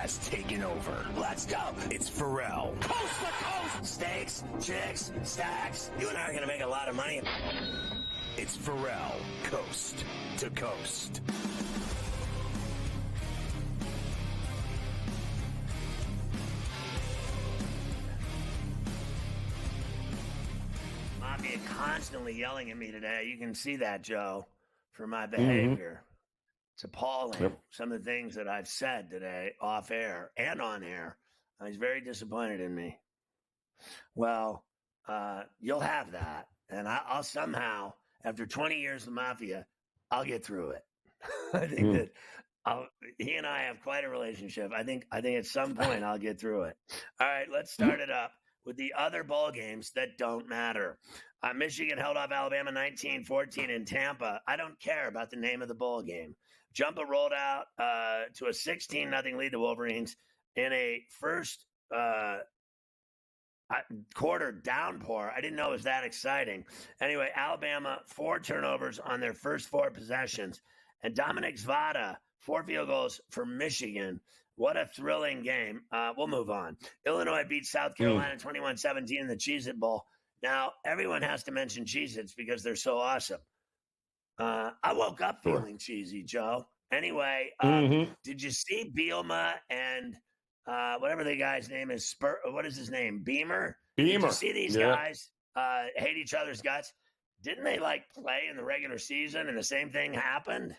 has taken over. Let's go. It's Ferrall. Coast to coast. Steaks, chicks, stacks. You and I are going to make a lot of money. It's Ferrall, coast to coast. Mafia constantly yelling at me today. You can see that, Joe, for my behavior. It's appalling. Yep. Some of the things that I've said today off air and on air. He's very disappointed in me. Well, you'll have that. And I'll somehow, after 20 years of Mafia, I'll get through it. I think that he and I have quite a relationship. I think at some point I'll get through it. All right, let's start it up with the other bowl games that don't matter. Michigan held off Alabama 19-14 in Tampa. I don't care about the name of the bowl game. Jumpa rolled out to a 16-0 lead to Wolverines in a first quarter downpour. I didn't know it was that exciting. Anyway, Alabama, 4 turnovers on their first 4 possessions. And Dominic Zvada, 4 field goals for Michigan. What a thrilling game. We'll move on. Illinois beat South Carolina 21-17 in the Cheez-It Bowl. Now, everyone has to mention Cheez-Its because they're so awesome. I woke up feeling cheesy, Joe. Anyway, did you see Bielema and whatever the guy's name is? What is his name? Beamer? Did you see these guys hate each other's guts? Didn't they play in the regular season and the same thing happened?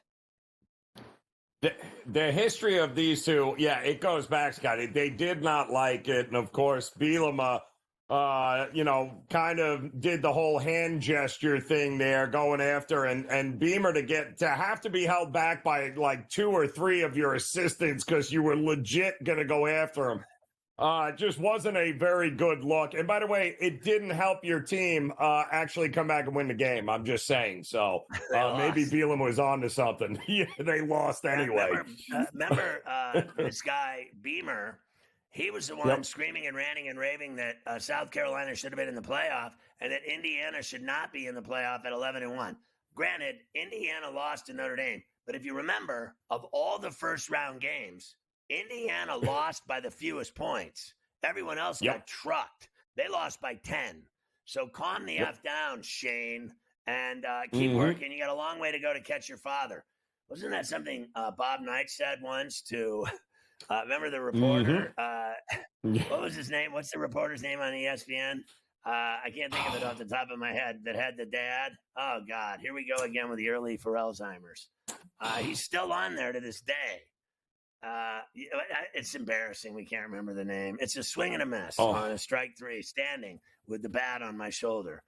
The history of these two, it goes back, Scotty. They did not like it. And of course, Bielema, kind of did the whole hand gesture thing there going after and Beamer to have to be held back by 2 or 3 of your assistants because you were legit going to go after him. Just wasn't a very good look. And by the way, it didn't help your team actually come back and win the game. I'm just saying. So maybe Bielema was on to something. They lost anyway. Remember this guy, Beamer, he was the one screaming and ranting and raving that South Carolina should have been in the playoff and that Indiana should not be in the playoff at 11-1. Granted, Indiana lost to Notre Dame. But if you remember, of all the first round games, Indiana lost by the fewest points. Everyone else got trucked. They lost by 10. So calm the F down, Shane, and keep working. You got a long way to go to catch your father. Wasn't that something Bob Knight said once to remember the reporter? What was his name? What's the reporter's name on ESPN? I can't think of it off the top of my head that had the dad. Oh, God. Here we go again with the early for Alzheimer's. He's still on there to this day. It's embarrassing. We can't remember the name. It's a swing and a miss on a strike 3, standing with the bat on my shoulder.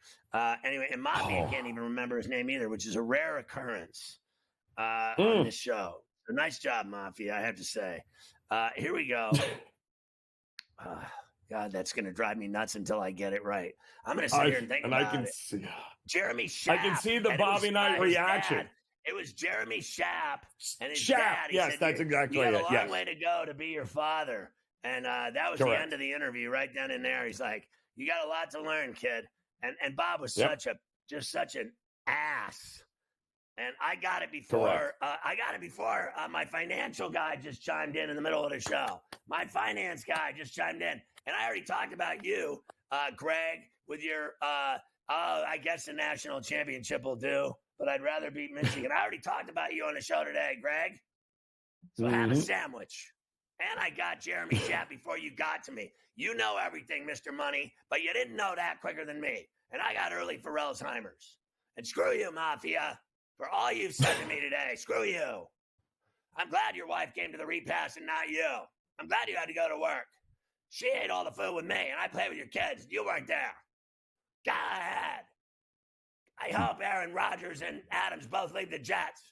Anyway, and Mafia can't even remember his name either, which is a rare occurrence on this show. So nice job, Mafia, I have to say. Here we go. God, that's going to drive me nuts until I get it right. I'm going to sit here and think about it. Jeremy Schaap. I can see the Bobby Knight reaction. Dad. It was Jeremy Schaap and his dad. Yes, that's exactly it. You got a long way to go to be your father. And that was the end of the interview right then and there. He's like, you got a lot to learn, kid. And Bob was such an ass. And I got it before my financial guy just chimed in the middle of the show. My finance guy just chimed in. And I already talked about you, Greg, with your, I guess the national championship will do. But I'd rather beat Michigan. I already talked about you on the show today, Greg. So have a sandwich. And I got Jeremy Schaap before you got to me. You know everything, Mr. Money, but you didn't know that quicker than me. And I got early for Alzheimer's. And screw you, Mafia, for all you've said to me today. Screw you. I'm glad your wife came to the repass and not you. I'm glad you had to go to work. She ate all the food with me, and I played with your kids. You weren't there. Go ahead. I hope Aaron Rodgers and Adams both leave the Jets.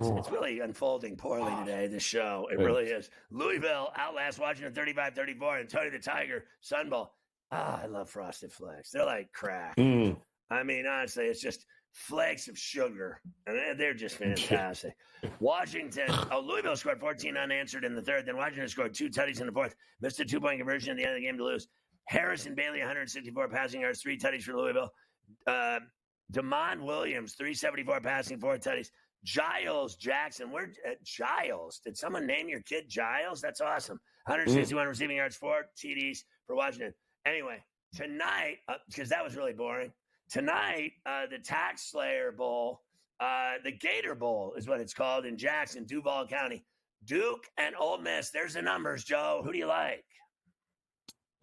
It's really unfolding poorly today, this show. It really is. Louisville outlasts Washington 35-34 and Tony the Tiger Sun Bowl. I love Frosted Flakes. They're like crack. I mean, honestly, it's just flakes of sugar. And they're just fantastic. Louisville scored 14 unanswered in the third. Then Washington scored 2 tutties in the fourth. Missed a 2-point conversion at the end of the game to lose. Harrison Bailey, 164 passing yards, 3 tutties for Louisville. Damon Williams, 374 passing, 4 tutties. Giles Jackson. Where Giles? Did someone name your kid Giles? That's awesome. 161 receiving yards, 4 TDs for Washington. Anyway, tonight, because that was really boring. Tonight, the Tax Slayer Bowl, the Gator Bowl is what it's called in Jackson, Duval County. Duke and Ole Miss. There's the numbers, Joe. Who do you like?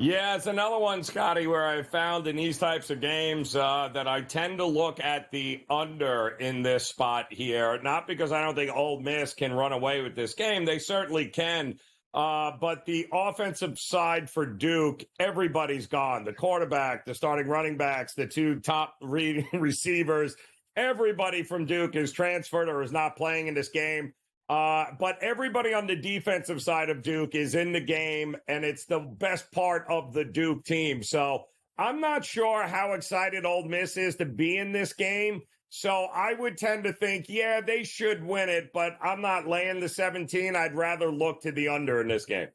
Yeah, it's another one, Scotty, where I found in these types of games that I tend to look at the under in this spot here. Not because I don't think Ole Miss can run away with this game. They certainly can. But the offensive side for Duke, everybody's gone. The quarterback, the starting running backs, the 2 top receivers, everybody from Duke is transferred or is not playing in this game. But everybody on the defensive side of Duke is in the game, and it's the best part of the Duke team. So I'm not sure how excited Ole Miss is to be in this game. So I would tend to think, yeah, they should win it, but I'm not laying the 17. I'd rather look to the under in this game.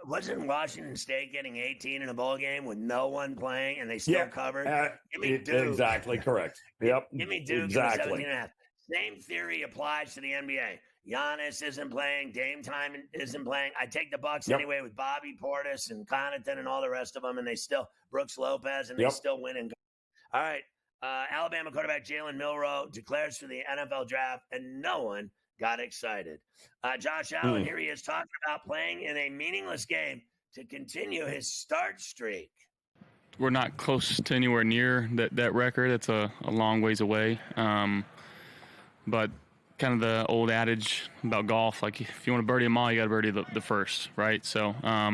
Wasn't Washington State getting 18 in a bowl game with no one playing, and they still covered? Give me Duke. Exactly correct. Yep. Give me Duke. Exactly. Give me 17.5. Same theory applies to the NBA. Giannis isn't playing. Dame Time isn't playing. I take the Bucks anyway with Bobby Portis and Connaughton and all the rest of them, and they still Brooks Lopez, and they still win. And all right, Alabama quarterback Jalen Milroe declares for the NFL draft, and no one got excited. Josh Allen, here he is talking about playing in a meaningless game to continue his start streak. We're not close to anywhere near that record. It's a long ways away. But kind of the old adage about golf, like if you want to birdie them all, you got to birdie the first, right? So, I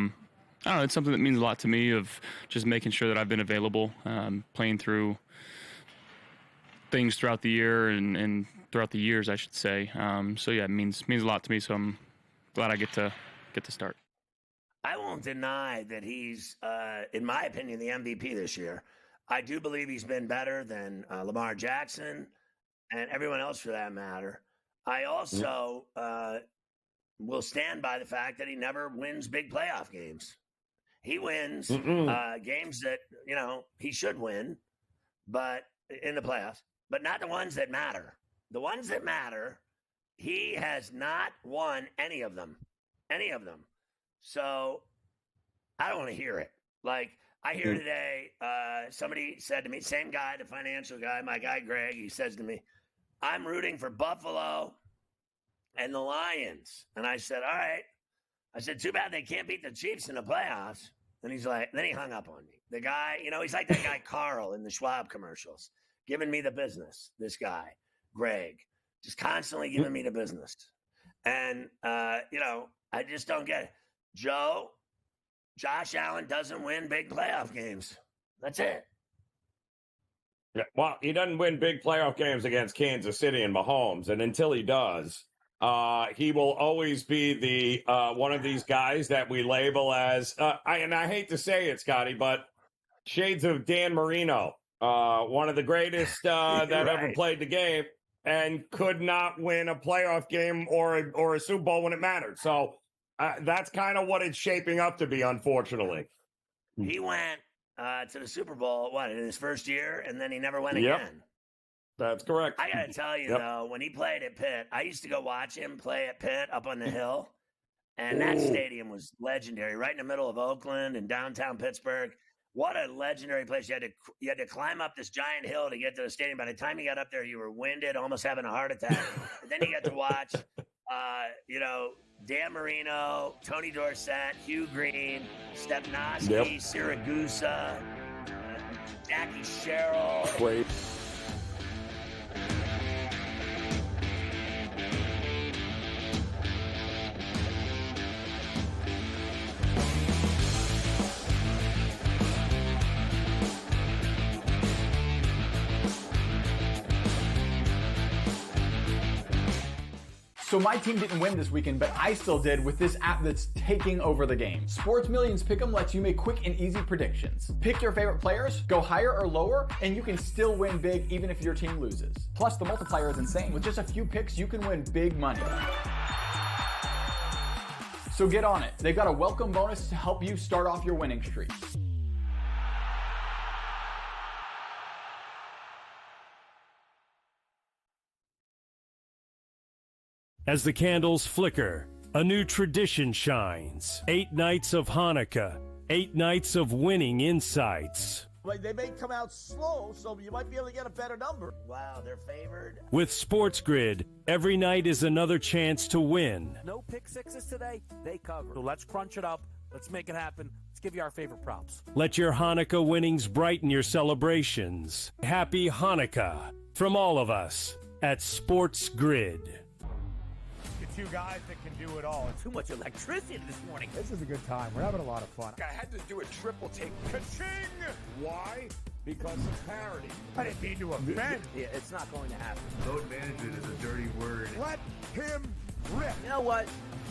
don't know, it's something that means a lot to me of just making sure that I've been available, playing through things throughout the year and throughout the years, I should say. So yeah, it means a lot to me. So I'm glad I get to start. I won't deny that he's, in my opinion, the MVP this year. I do believe he's been better than Lamar Jackson and everyone else for that matter. I also will stand by the fact that he never wins big playoff games. He wins games that, he should win, but in the playoffs, but not the ones that matter. The ones that matter, he has not won any of them. So I don't want to hear it. Like I hear today, somebody said to me, same guy, the financial guy, my guy Greg, he says to me, I'm rooting for Buffalo and the Lions. And I said, all right. I said, too bad they can't beat the Chiefs in the playoffs. And he's like, then he hung up on me. The guy, he's like that guy Carl in the Schwab commercials, giving me the business. This guy, Greg, just constantly giving me the business. And, I just don't get it. Josh Allen doesn't win big playoff games. That's it. Yeah, well, he doesn't win big playoff games against Kansas City and Mahomes, and until he does, he will always be the one of these guys that we label as, I hate to say it, Scotty, but shades of Dan Marino, one of the greatest that ever played the game, and could not win a playoff game or a Super Bowl when it mattered. So that's kind of what it's shaping up to be, unfortunately. He went to the Super Bowl, in his first year, and then he never went again. That's correct. I got to tell you, though, when he played at Pitt, I used to go watch him play at Pitt up on the hill, and that stadium was legendary, right in the middle of Oakland and downtown Pittsburgh. What a legendary place. You had to climb up this giant hill to get to the stadium. By the time you got up there, you were winded, almost having a heart attack. And then you got to watch, Dan Marino, Tony Dorsett, Hugh Green, Stepnoski, Siragusa, Jackie Sherrill. Great. So my team didn't win this weekend, but I still did with this app that's taking over the game. Sports Millions Pick'em lets you make quick and easy predictions. Pick your favorite players, go higher or lower, and you can still win big even if your team loses. Plus, the multiplier is insane. With just a few picks, you can win big money. So get on it. They've got a welcome bonus to help you start off your winning streak. As the candles flicker, a new tradition shines. 8 nights of Hanukkah, 8 nights of winning insights. Like, they may come out slow, so you might be able to get a better number. Wow, they're favored. With SportsGrid, every night is another chance to win. No pick sixes today, they cover. So let's crunch it up. Let's make it happen. Let's give you our favorite props. Let your Hanukkah winnings brighten your celebrations. Happy Hanukkah from all of us at SportsGrid. Two guys that can do it all. Too much electricity this morning. This is a good time. We're having a lot of fun. I had to do a triple take. Ka-ching! Why? Because of parity. I didn't mean to offend. Yeah, it's not going to happen. Load management is a dirty word. Let him rip. You know what?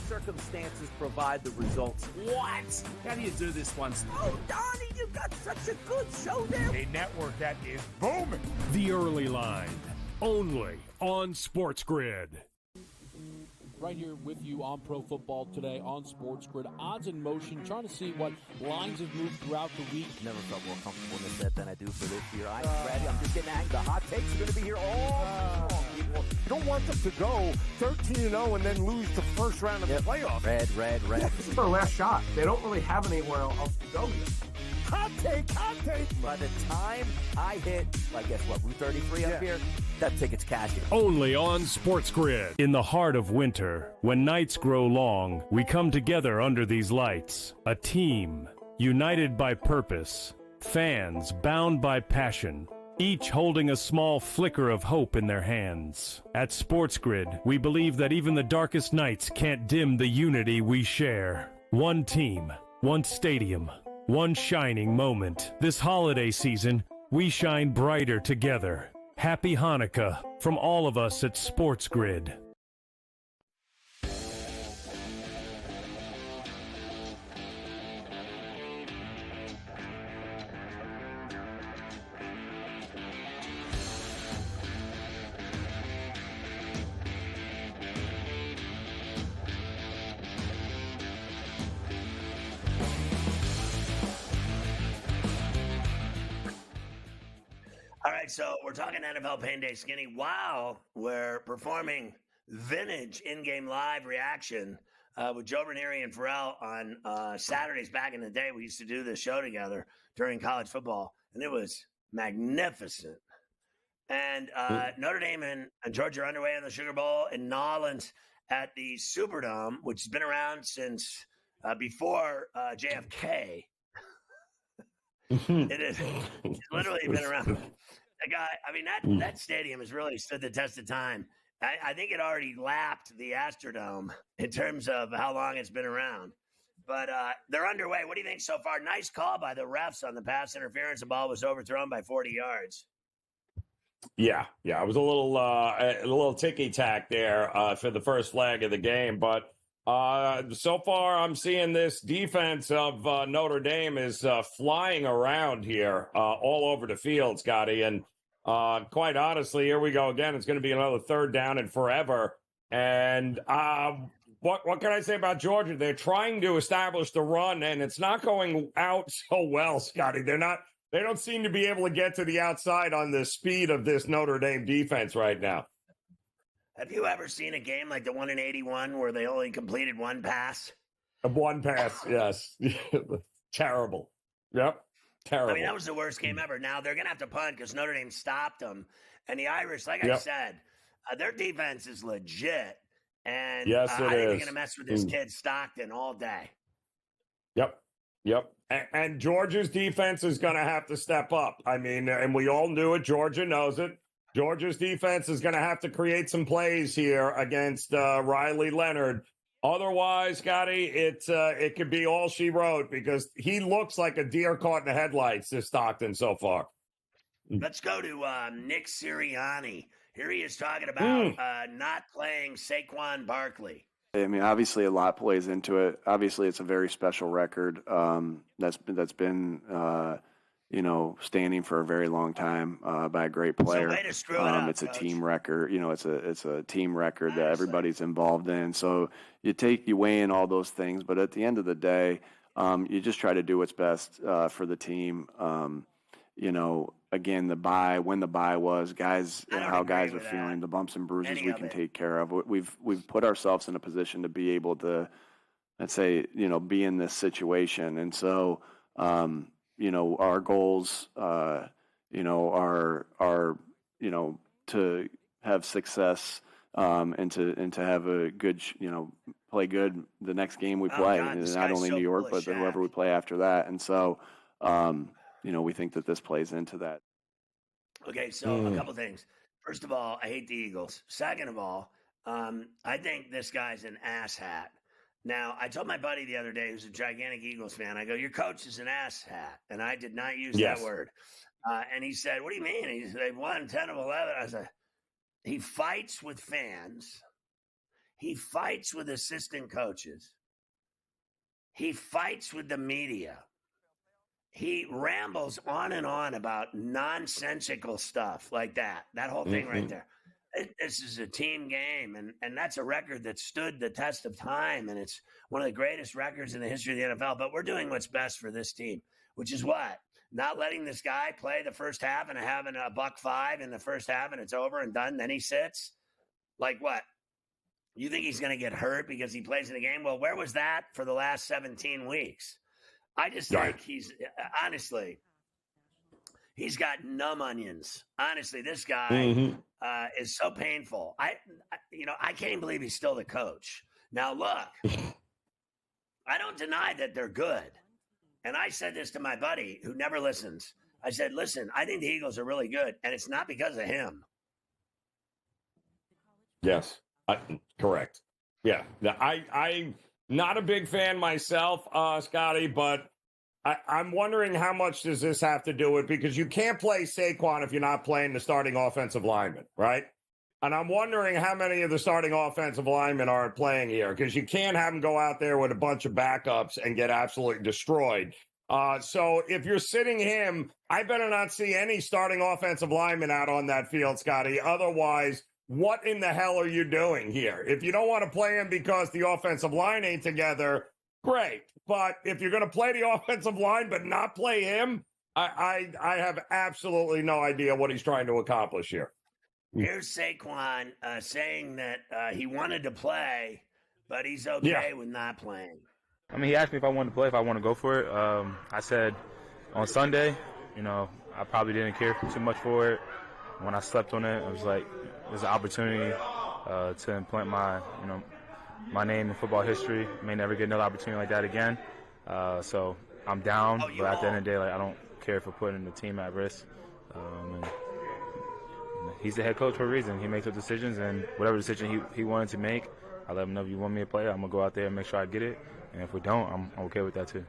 Circumstances provide the results. What? How do you do this once? Oh, Donnie, you've got such a good show there. A network that is booming. The Early Line, only on SportsGrid. Right here with you on Pro Football Today on SportsGrid. Odds in motion, trying to see what lines have moved throughout the week. Never felt more comfortable in this set than I do for this year. I'm ready. I'm just getting angry. The hot takes are going to be here all long, people. You don't want them to go 13-0 and then lose the first round of the playoffs. Red. This is their last shot. They don't really have anywhere else to go yet. Hot take. By the time I hit, I guess what, Route 33 up here, that ticket's cashing. Only on SportsGrid. In the heart of winter, when nights grow long, we come together under these lights. A team, united by purpose. Fans, bound by passion. Each holding a small flicker of hope in their hands. At SportsGrid, we believe that even the darkest nights can't dim the unity we share. One team, one stadium, one shining moment. This holiday season, we shine brighter together. Happy Hanukkah from all of us at SportsGrid. All right, so we're talking NFL Pain Day Skinny while we're performing vintage in-game live reaction with Joe Ranieri and Ferrall on Saturdays back in the day. We used to do this show together during college football, and it was magnificent. And Notre Dame and Georgia are underway in the Sugar Bowl in Nolens at the Superdome, which has been around since before JFK. It is. It's literally been around. The guy, I mean, that stadium has really stood the test of time. I think it already lapped the Astrodome in terms of how long it's been around. But they're underway. What do you think so far? Nice call by the refs on the pass interference. The ball was overthrown by 40 yards. Yeah. It was a little ticky-tack there for the first flag of the game. But so far, I'm seeing this defense of Notre Dame is flying around here all over the field, Scotty. And quite honestly, here we go again. It's going to be another third down and forever. And what can I say about Georgia? They're trying to establish the run, and it's not going out so well, Scotty. They don't seem to be able to get to the outside on the speed of this Notre Dame defense right now. Have you ever seen a game like the one in 81 where they only completed one pass? One pass, yes. Terrible. Yep, terrible. I mean, that was the worst game ever. Now they're going to have to punt because Notre Dame stopped them. And the Irish, like I said, their defense is legit. And yes, I think they're going to mess with this kid Stockton all day. Yep. And Georgia's defense is going to have to step up. I mean, and we all knew it. Georgia knows it. Georgia's defense is going to have to create some plays here against Riley Leonard. Otherwise, Scotty, it could be all she wrote because he looks like a deer caught in the headlights, this Stockton, so far. Let's go to Nick Sirianni. Here he is talking about not playing Saquon Barkley. I mean, obviously a lot plays into it. Obviously, it's a very special record that's been standing for a very long time by a great player. It's a team record. It's a team record that everybody's involved in. So you weigh in all those things, but at the end of the day, you just try to do what's best for the team. again, when the bye was, guys, how guys are feeling, the bumps and bruises we can take care of. We've put ourselves in a position to be able to, let's say, be in this situation. And so, our goals, are, to have success, and to have a good, play good the next game we play, not only New York, but whoever we play after that. And so, we think that this plays into that. Okay, so a couple things. First of all, I hate the Eagles. Second of all, I think this guy's an asshat. Now, I told my buddy the other day, who's a gigantic Eagles fan, I go, your coach is an asshat. And I did not use that word. And he said, what do you mean? He said, they've won 10 of 11. I said, he fights with fans. He fights with assistant coaches. He fights with the media. He rambles on and on about nonsensical stuff like that. That whole thing right there. This is a team game, and that's a record that stood the test of time, and it's one of the greatest records in the history of the NFL. But we're doing what's best for this team, which is what? Not letting this guy play the first half and having a $105 in the first half, and it's over and done. Then he sits. Like what? You think he's going to get hurt because he plays in a game? Well, where was that for the last 17 weeks? I just think he's honestly, he's got numb onions. Honestly, this guy is so painful. I can't believe he's still the coach. Now, look, I don't deny that they're good. And I said this to my buddy who never listens. I said, listen, I think the Eagles are really good, and it's not because of him. Yes, correct. Yeah, I'm not a big fan myself, Scotty, but I'm wondering how much does this have to do with, because you can't play Saquon if you're not playing the starting offensive lineman, right? And I'm wondering how many of the starting offensive linemen are playing here, because you can't have them go out there with a bunch of backups and get absolutely destroyed. So if you're sitting him, I better not see any starting offensive linemen out on that field, Scotty. Otherwise, what in the hell are you doing here? If you don't want to play him because the offensive line ain't together, great. But if you're going to play the offensive line but not play him, I have absolutely no idea what he's trying to accomplish here. Here's Saquon saying that he wanted to play, but he's okay with not playing. I mean, he asked me if I wanted to play, if I want to go for it. I said on Sunday, I probably didn't care too much for it. When I slept on it, I was like, there's an opportunity to implant my name in football history. May never get another opportunity like that again. So I'm down, but at the end of the day, I don't care for putting the team at risk. And he's the head coach for a reason. He makes the decisions, and whatever decision he wanted to make, I let him know if you want me to play, I'm going to go out there and make sure I get it. And if we don't, I'm okay with that too.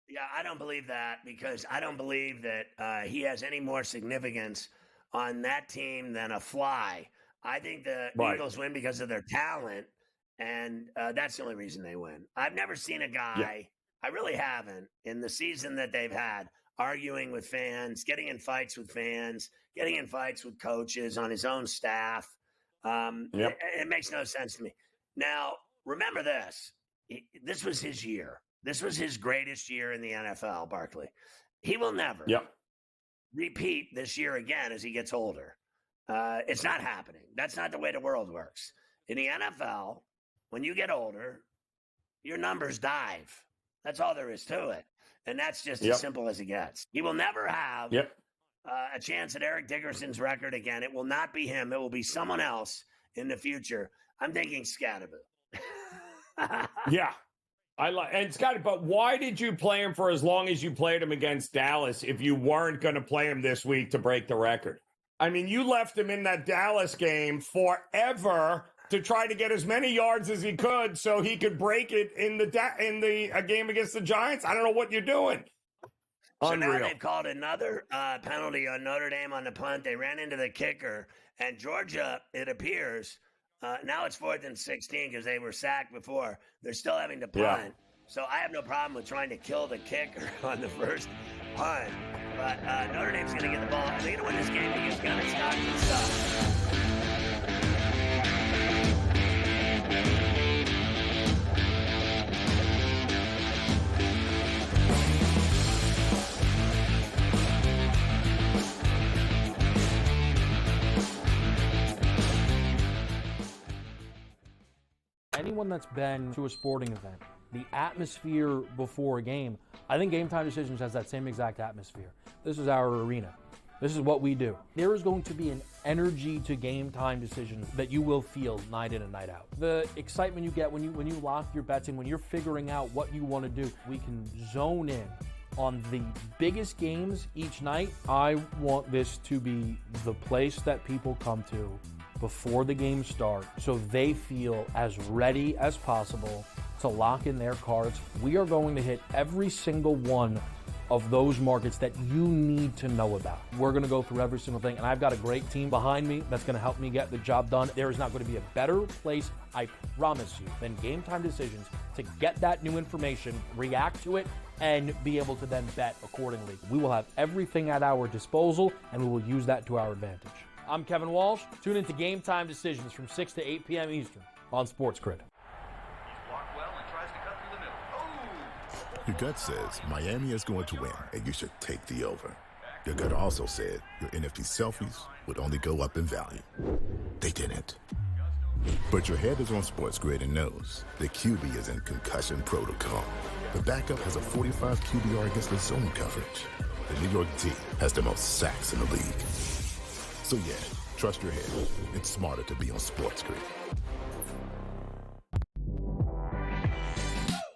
Yeah, I don't believe that, because I don't believe that he has any more significance on that team than a fly. I think the Eagles win because of their talent, and that's the only reason they win. I've never seen a guy, I really haven't, in the season that they've had, arguing with fans, getting in fights with fans, getting in fights with coaches on his own staff. It makes no sense to me. Now, remember this. This was his year. This was his greatest year in the NFL, Barkley. He will never repeat this year again as he gets older. It's not happening. That's not the way the world works. In the NFL, when you get older, your numbers dive. That's all there is to it. And that's just as simple as it gets. He will never have a chance at Eric Dickerson's record again. It will not be him. It will be someone else in the future. I'm thinking Scatterbo. And Scotty, but why did you play him for as long as you played him against Dallas if you weren't going to play him this week to break the record? I mean, you left him in that Dallas game forever to try to get as many yards as he could so he could break it in the game against the Giants. I don't know what you're doing. So now they've called another penalty on Notre Dame on the punt. They ran into the kicker, and Georgia, it appears, now it's 4th and 16 because they were sacked before. They're still having to punt. So I have no problem with trying to kill the kicker on the first punt. But Notre Dame's going to get the ball. They're going to win this game because Gunner stops and stuff. anyone that's been to a sporting event, the atmosphere before a game, I think Game Time Decisions has that same exact atmosphere. This is our arena. This is what we do. There is going to be an energy to Game Time Decisions that you will feel night in and night out. The excitement you get when you lock your bets in, when you're figuring out what you want to do, we can zone in on the biggest games each night. I want this to be the place that people come to before the games start so they feel as ready as possible to lock in their cards. We are going to hit every single one of those markets that you need to know about. We're going to go through every single thing, and I've got a great team behind me that's going to help me get the job done. There is not going to be a better place, I promise you, than Game Time Decisions to get that new information, react to it, and be able to then bet accordingly. We will have everything at our disposal, and we will use that to our advantage. I'm Kevin Walsh. Tune into Game Time Decisions from 6 to 8 p.m. Eastern on SportsGrid. Your gut says Miami is going to win, and you should take the over. Your gut also said your NFT selfies would only go up in value. They didn't. But your head is on SportsGrid and knows the QB is in concussion protocol. The backup has a 45 QBR against the zone coverage. The New York D has the most sacks in the league. So yeah, trust your head. It's smarter to be on SportsGrid.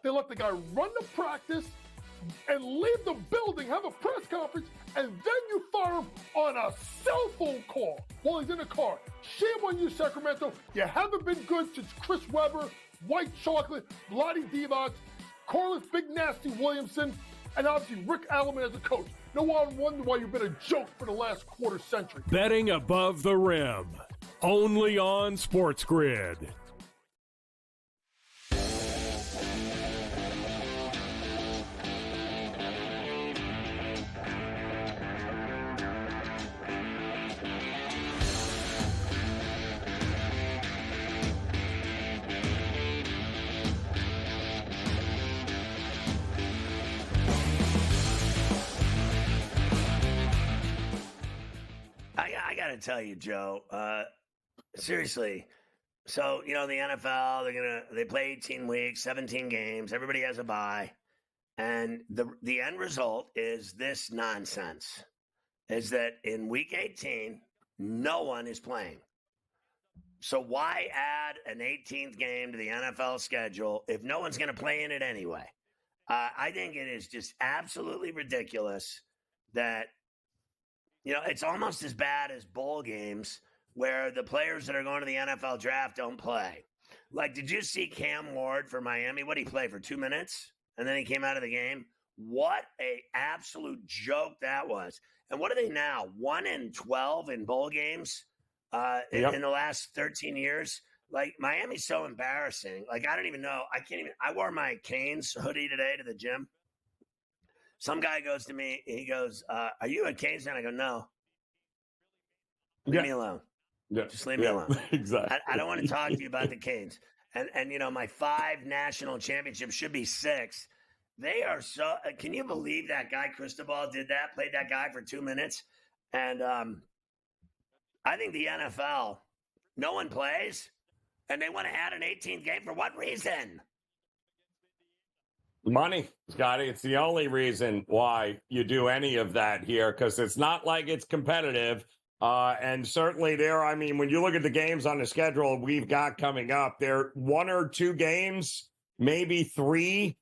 They let the guy run the practice and leave the building, have a press conference, and then you fire him on a cell phone call while he's in the car. Shame on you, Sacramento. You haven't been good since Chris Webber, White Chocolate, Vlade Divac, Corliss Big Nasty Williamson, and obviously Rick Alleman as a coach. No one wonder why you've been a joke for the last quarter century. Betting above the rim, only on SportsGrid. I got to tell you, Joe, seriously. So, the NFL, they play 18 weeks, 17 games. Everybody has a bye. And the end result is this nonsense, is that in week 18, no one is playing. So why add an 18th game to the NFL schedule if no one's going to play in it anyway? I think it is just absolutely ridiculous that, it's almost as bad as bowl games where the players that are going to the NFL draft don't play. Like, did you see Cam Ward for Miami? What did he play for 2 minutes? And then he came out of the game. What a absolute joke that was. And what are they now? 1-12 in bowl games in the last 13 years? Like, Miami's so embarrassing. Like, I don't even know. I wore my Canes hoodie today to the gym. Some guy goes to me, he goes, are you a Canes fan? I go, no. Leave me alone. Yeah. Just leave me alone. Exactly. I don't want to talk to you about the Canes. And my 5 national championships should be 6. They are so – can you believe that guy Cristobal did that, played that guy for 2 minutes? And I think the NFL, no one plays, and they want to add an 18th game. For what reason? Money, Scotty. It's the only reason why you do any of that here, because it's not like it's competitive. And certainly when you look at the games on the schedule we've got coming up, there 1 or 2 games, maybe 3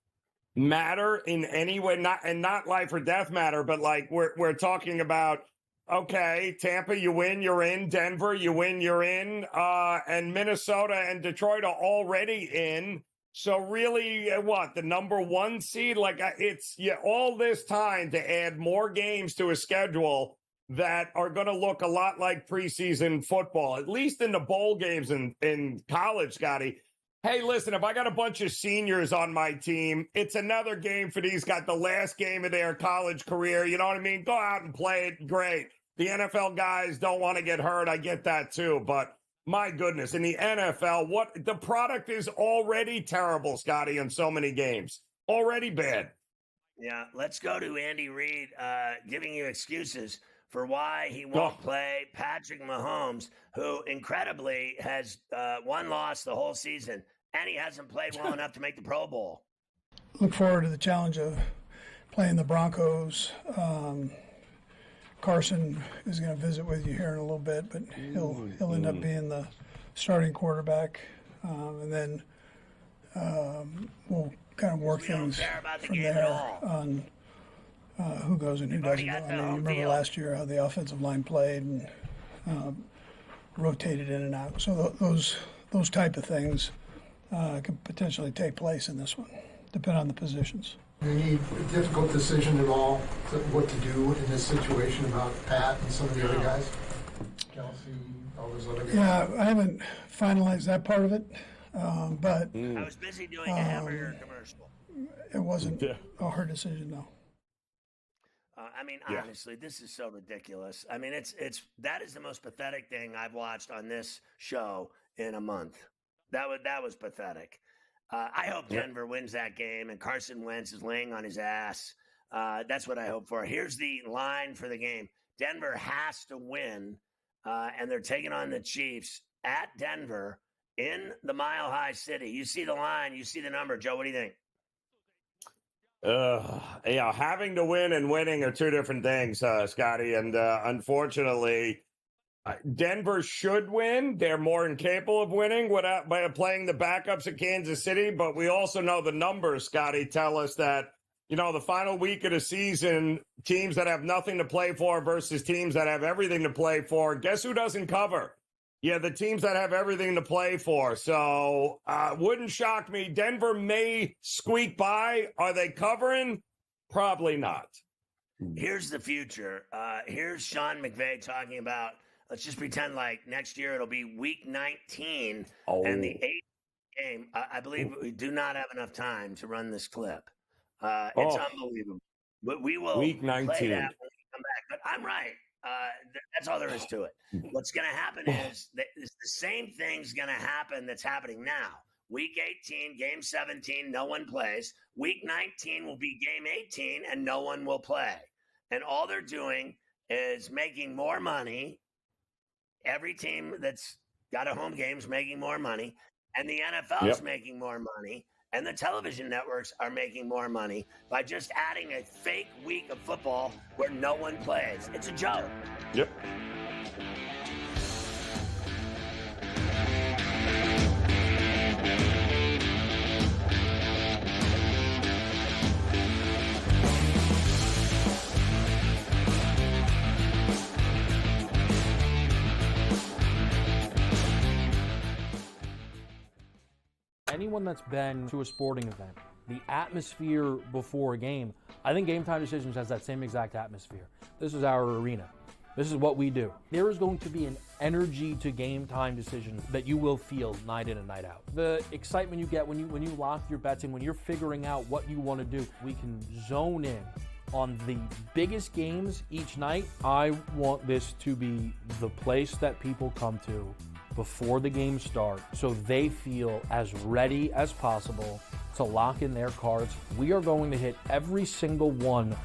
matter in any way, not life or death matter, but like we're talking about, okay, Tampa, you win, you're in. Denver, you win, you're in. And Minnesota and Detroit are already in. So really, the number 1 seed? Like, it's all this time to add more games to a schedule that are going to look a lot like preseason football, at least in the bowl games in college, Scotty. Hey, listen, if I got a bunch of seniors on my team, it's another game for these guys, the last game of their college career. You know what I mean? Go out and play it. Great. The NFL guys don't want to get hurt. I get that too. But my goodness, in the NFL, the product is already terrible, Scotty, in so many games. Already bad. Yeah, let's go to Andy Reid giving you excuses for why he won't play Patrick Mahomes, who incredibly has one loss the whole season And he hasn't played well enough to make the Pro Bowl. Look forward to the challenge of playing the Broncos. Carson is going to visit with you here in a little bit, but he'll end up being the starting quarterback. And then we'll kind of work things from there on who goes and who doesn't go. I mean, you remember last year how the offensive line played and rotated in and out. So those type of things could potentially take place in this one, depending on the positions. Any difficult decision at all what to do in this situation about Pat and some of the other guys? Kelsey, all those other guys? Yeah, I haven't finalized that part of it, but I was busy doing a hamburger commercial. It wasn't a hard decision, though. Honestly, this is so ridiculous. I mean, that is the most pathetic thing I've watched on this show in a month. That was pathetic. I hope Denver wins that game and Carson Wentz is laying on his ass. That's what I hope for. Here's the line for the game. Denver has to win, and they're taking on the Chiefs at Denver in the Mile High City. You see the line. You see the number. Joe, what do you think? Having to win and winning are two different things, Scotty. And unfortunately, Denver should win. They're more incapable of winning by playing the backups at Kansas City. But we also know the numbers, Scotty, tell us that, the final week of the season, teams that have nothing to play for versus teams that have everything to play for. Guess who doesn't cover? Yeah, the teams that have everything to play for. So wouldn't shock me. Denver may squeak by. Are they covering? Probably not. Here's the future. Here's Sean McVay talking about, let's just pretend like next year it'll be week 19 and the 8th game. I believe we do not have enough time to run this clip. It's unbelievable. But we will week 19. play that when we come back. But I'm right. That's all there is to it. What's going to happen is the same thing's going to happen that's happening now. Week 18, game 17, no one plays. Week 19 will be game 18, and no one will play. And all they're doing is making more money. Every team that's got a home game is making more money, and the NFL is making more money, and the television networks are making more money by just adding a fake week of football where no one plays. It's a joke. Yep. Anyone that's been to a sporting event, the atmosphere before a game, I think Game Time Decisions has that same exact atmosphere. This is our arena. This is what we do. There is going to be an energy to Game Time Decisions that you will feel night in and night out. The excitement you get when you lock your bets in, when you're figuring out what you want to do, we can zone in on the biggest games each night. I want this to be the place that people come to before the games start so they feel as ready as possible to lock in their cards. We are going to hit every single one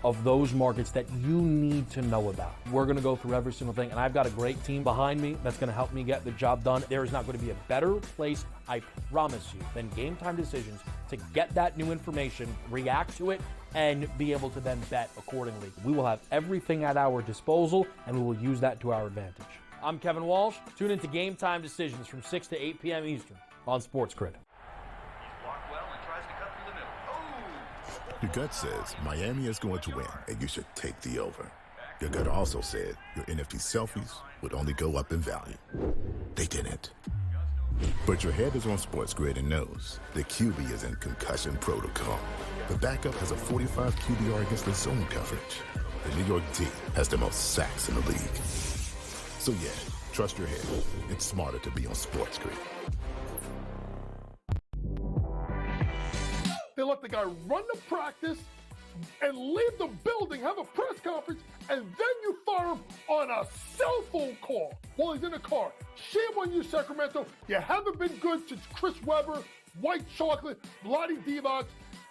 of those markets that you need to know about. We're going to go through every single thing, and I've got a great team behind me that's going to help me get the job done. There is not going to be a better place, I promise you, than Game Time Decisions to get that new information, react to it, and be able to then bet accordingly. We will have everything at our disposal, and we will use that to our advantage. I'm Kevin Walsh. Tune into Game Time Decisions from 6 to 8 p.m. Eastern on SportsGrid. Your gut says Miami is going to win, and you should take the over. Your gut also said your NFT selfies would only go up in value. They didn't. But your head is on SportsGrid and knows the QB is in concussion protocol. The backup has a 45 QBR against the zone coverage. The New York D has the most sacks in the league. So yeah, trust your head. It's smarter to be on SportsGrid. They let the guy run the practice and leave the building, have a press conference, and then you fire him on a cell phone call while he's in the car. Shame on you, Sacramento. You haven't been good since Chris Webber, White Chocolate, Lottie Divac,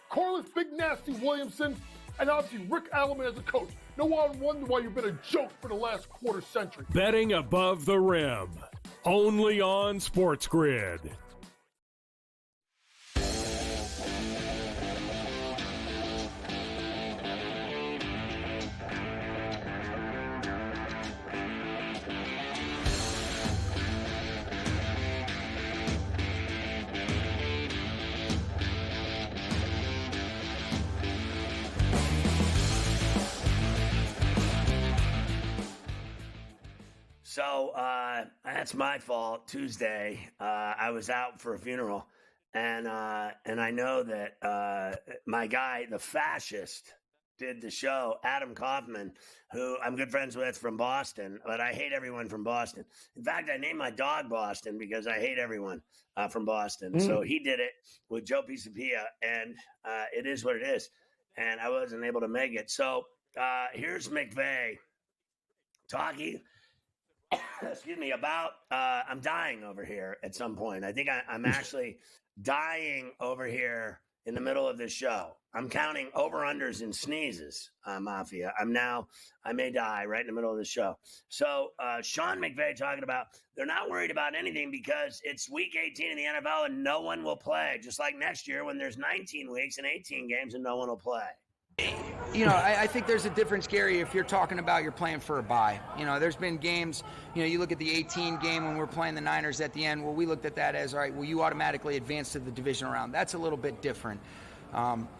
Corliss Big Nasty Williamson, and obviously Rick Alleman as a coach. No one wonder why you've been a joke for the last quarter century. Betting above the rim, only on SportsGrid. So that's my fault. Tuesday, I was out for a funeral, and I know that my guy, the fascist, did the show. Adam Kaufman, who I'm good friends with from Boston, but I hate everyone from Boston. In fact, I named my dog Boston because I hate everyone from Boston. So he did it with Joe Pisapia, and it is what it is. And I wasn't able to make it. So here's McVay talking. Excuse me, about I'm dying over here at some point. I think I'm actually dying over here in the middle of this show. I'm counting over-unders and sneezes, Mafia. I may die right in the middle of the show. So Sean McVay talking about they're not worried about anything because it's week 18 in the NFL and no one will play, just like next year when there's 19 weeks and 18 games and no one will play. You know, I think there's a difference, Gary, if you're talking about you're playing for a bye. You know, there's been games, you know, you look at the 18 game when we're playing the Niners at the end. Well, we looked at that as, all right, well, you automatically advance to the divisional round. That's a little bit different.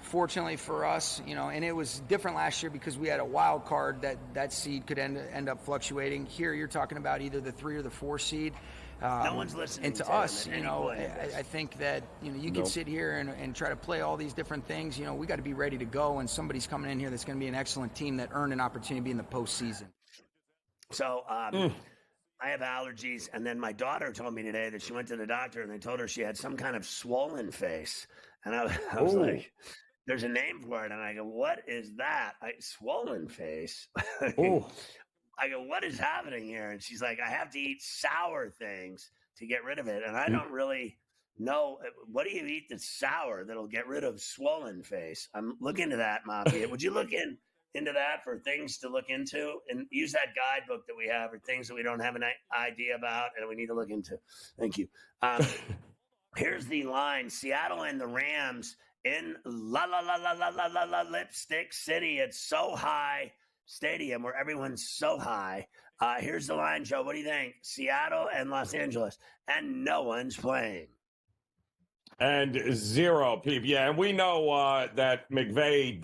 Fortunately for us, you know, and it was different last year because we had a wild card that seed could end up fluctuating. Here you're talking about either the 3 or the 4 seed. No one's listening. And to us, you know, I think that, you know, you can sit here and try to play all these different things. You know, we got to be ready to go, and somebody's coming in here that's going to be an excellent team that earned an opportunity to be in the postseason. So I have allergies, and then my daughter told me today that she went to the doctor, and they told her she had some kind of swollen face. And I was like, there's a name for it. And I go, what is that? Swollen face. I go, what is happening here? And she's like, I have to eat sour things to get rid of it. And I don't really know. What do you eat that's sour that'll get rid of swollen face? I'm looking into that, Mafia. Would you look into that for things to look into and use that guidebook that we have or things that we don't have an idea about and we need to look into? Thank you. Here's the line. Seattle and the Rams in Lipstick City. It's so high. Stadium where everyone's so high. Here's the line, Joe. What do you think? Seattle and Los Angeles, and no one's playing. And 0 people. Yeah, and we know that McVay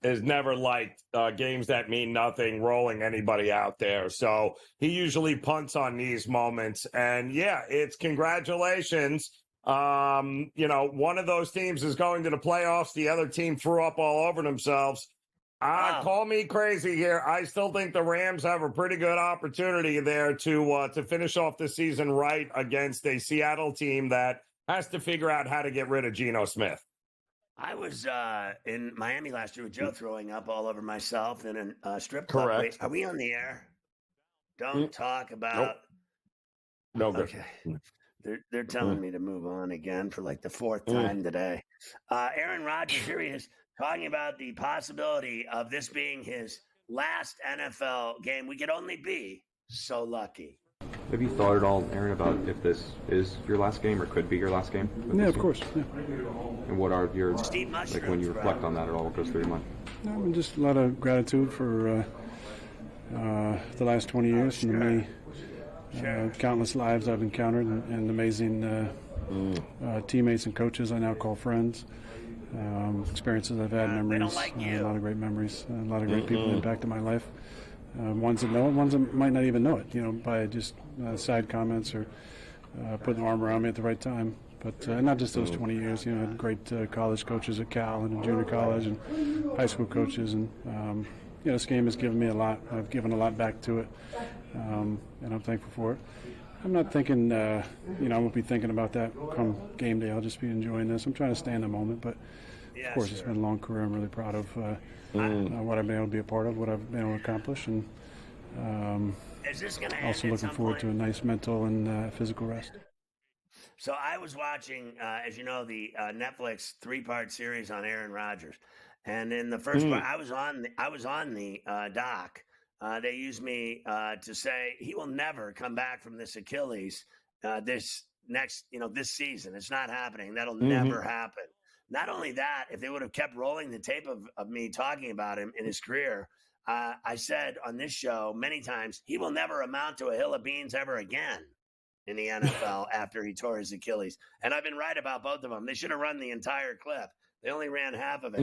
has never liked games that mean nothing, rolling anybody out there. So he usually punts on these moments. And yeah, it's congratulations. You know, one of those teams is going to the playoffs. The other team threw up all over themselves. Call me crazy here. I still think the Rams have a pretty good opportunity there to finish off the season right against a Seattle team that has to figure out how to get rid of Geno Smith. I was in Miami last year with Joe throwing up all over myself in a strip club. Correct. Wait, are we on the air? Don't talk about. Nope. No good. Okay. They're telling me to move on again for like the 4th time today. Aaron Rodgers, here he is, talking about the possibility of this being his last NFL game. We could only be so lucky. Have you thought at all, Aaron, about if this is your last game or could be your last game? Yeah, of course. Yeah. And what are your, like when you reflect on that at all, what goes through your mind? Just a lot of gratitude for the last 20 years and the many countless lives I've encountered and amazing teammates and coaches I now call friends. Experiences I've had, memories, a lot of great memories, a lot of great people impacted my life. Ones that know it, ones that might not even know it, you know, by just side comments or putting an arm around me at the right time. But not just those 20 years, you know, I had great college coaches at Cal and junior college and high school coaches. And, you know, this game has given me a lot. I've given a lot back to it, and I'm thankful for it. I'm not thinking, you know, I won't be thinking about that come game day. I'll just be enjoying this. I'm trying to stay in the moment, but of course it's been a long career. I'm really proud of what I've been able to be a part of, what I've been able to accomplish, and also looking forward to a nice mental and physical rest. So I was watching, as you know, the Netflix 3-part series on Aaron Rodgers, and in the first part, I was on the doc. They used me to say he will never come back from this Achilles this season. It's not happening. That'll never happen. Not only that, if they would have kept rolling the tape of me talking about him in his career, I said on this show many times, he will never amount to a hill of beans ever again in the NFL after he tore his Achilles. And I've been right about both of them. They should have run the entire clip. They only ran half of it.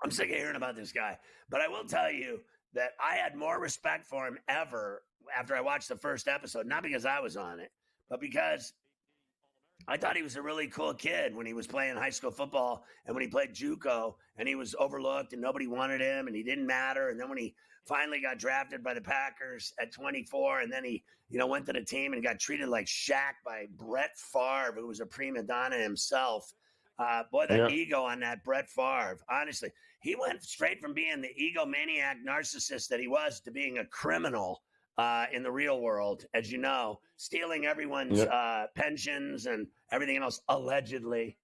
I'm sick of hearing about this guy. But I will tell you that I had more respect for him ever after I watched the first episode, not because I was on it, but because I thought he was a really cool kid when he was playing high school football and when he played JUCO and he was overlooked and nobody wanted him and he didn't matter. And then when he finally got drafted by the Packers at 24 and then he, went to the team and got treated like Shaq by Brett Favre, who was a prima donna himself. Boy, that ego on that Brett Favre, honestly, he went straight from being the egomaniac narcissist that he was to being a criminal in the real world, as you know, stealing everyone's pensions and everything else, allegedly.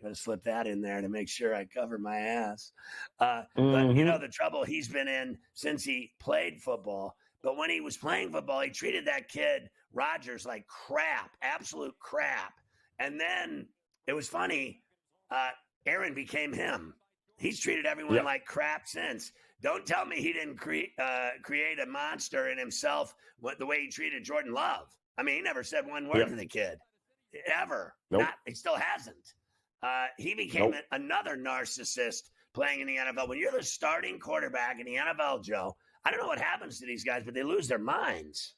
Got to slip that in there to make sure I cover my ass. But, the trouble he's been in since he played football. But when he was playing football, he treated that kid, Rodgers, like crap, absolute crap. And then it was funny. Aaron became him. He's treated everyone like crap since. Don't tell me he didn't create a monster in himself the way he treated Jordan Love. I mean, he never said one word to the kid, ever. Nope. He still hasn't. He became another narcissist playing in the NFL. When you're the starting quarterback in the NFL, Joe, I don't know what happens to these guys, but they lose their minds.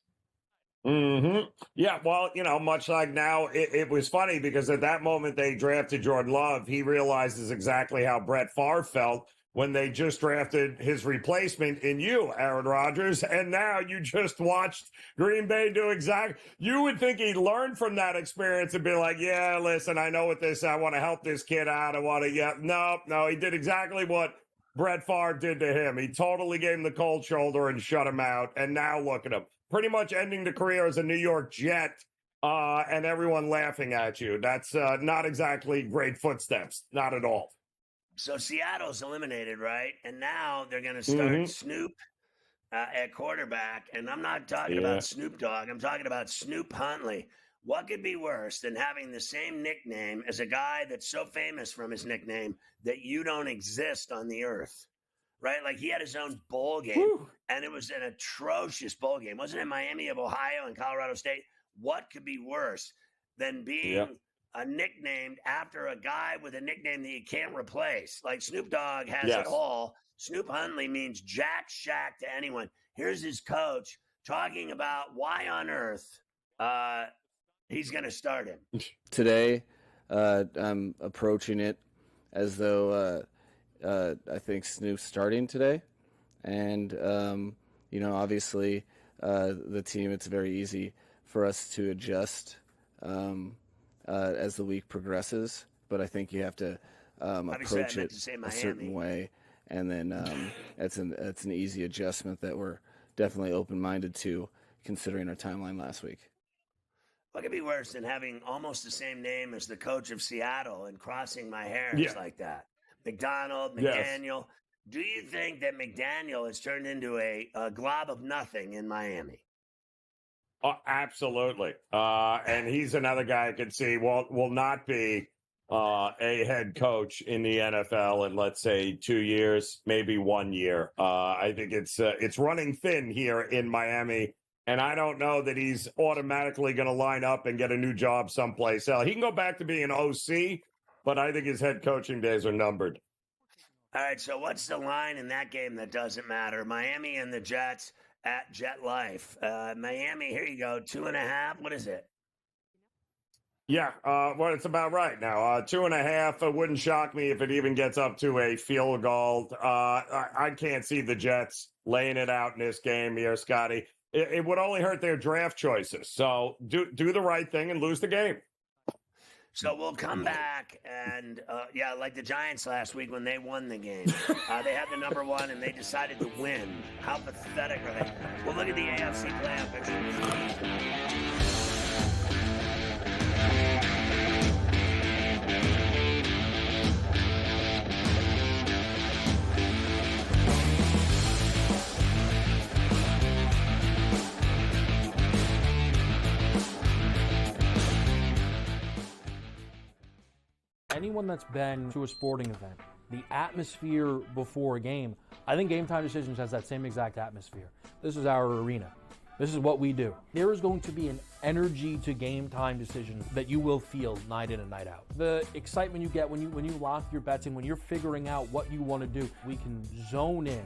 Yeah, well, much like now, it was funny because at that moment they drafted Jordan Love. He realizes exactly how Brett Favre felt when they just drafted his replacement in you, Aaron Rodgers. And now you just watched Green Bay do exactly. You would think he'd learn from that experience and be like, yeah, listen, I know what this, I want to help this kid out. I want to, no, he did exactly what Brett Favre did to him. He totally gave him the cold shoulder and shut him out. And now look at him. Pretty much ending the career as a New York Jet and everyone laughing at you. That's not exactly great footsteps. Not at all. So Seattle's eliminated, right? And now they're going to start Snoop at quarterback. And I'm not talking about Snoop Dogg. I'm talking about Snoop Huntley. What could be worse than having the same nickname as a guy that's so famous from his nickname that you don't exist on the earth? Right? Like he had his own bowl game, and it was an atrocious bowl game. Wasn't it Miami of Ohio and Colorado State? What could be worse than being nicknamed after a guy with a nickname that you can't replace? Like Snoop Dogg has it all. Snoop Huntley means jack shack to anyone. Here's his coach talking about why on earth he's going to start him. Today, I'm approaching it as though I think Snoop's starting today. And, obviously the team, it's very easy for us to adjust as the week progresses. But I think you have to approach it a certain way. And then it's an easy adjustment that we're definitely open-minded to, considering our timeline last week. What could be worse than having almost the same name as the coach of Seattle and crossing my hairs like that? McDonald, McDaniel. Do you think that McDaniel has turned into a glob of nothing in Miami? Oh, absolutely. And he's another guy I could see will not be a head coach in the NFL in, let's say, 2 years, maybe 1 year. I think it's running thin here in Miami. And I don't know that he's automatically going to line up and get a new job someplace else. He can go back to being an OC, but I think his head coaching days are numbered. All right, so what's the line in that game that doesn't matter? Miami and the Jets at Jet Life. Miami, here you go, 2.5. What is it? Yeah, well, it's about right now. 2.5. It wouldn't shock me if it even gets up to a field goal. I can't see the Jets laying it out in this game here, Scotty. It would only hurt their draft choices. So do the right thing and lose the game. So we'll come back and, like the Giants last week when they won the game. They had the number one and they decided to win. How pathetic are they? We'll look at the AFC playoff picture. Anyone that's been to a sporting event, the atmosphere before a game, I think Game Time Decisions has that same exact atmosphere. This is our arena. This is what we do. There is going to be an energy to Game Time Decisions that you will feel night in and night out. The excitement you get when you lock your bets in, when you're figuring out what you want to do, we can zone in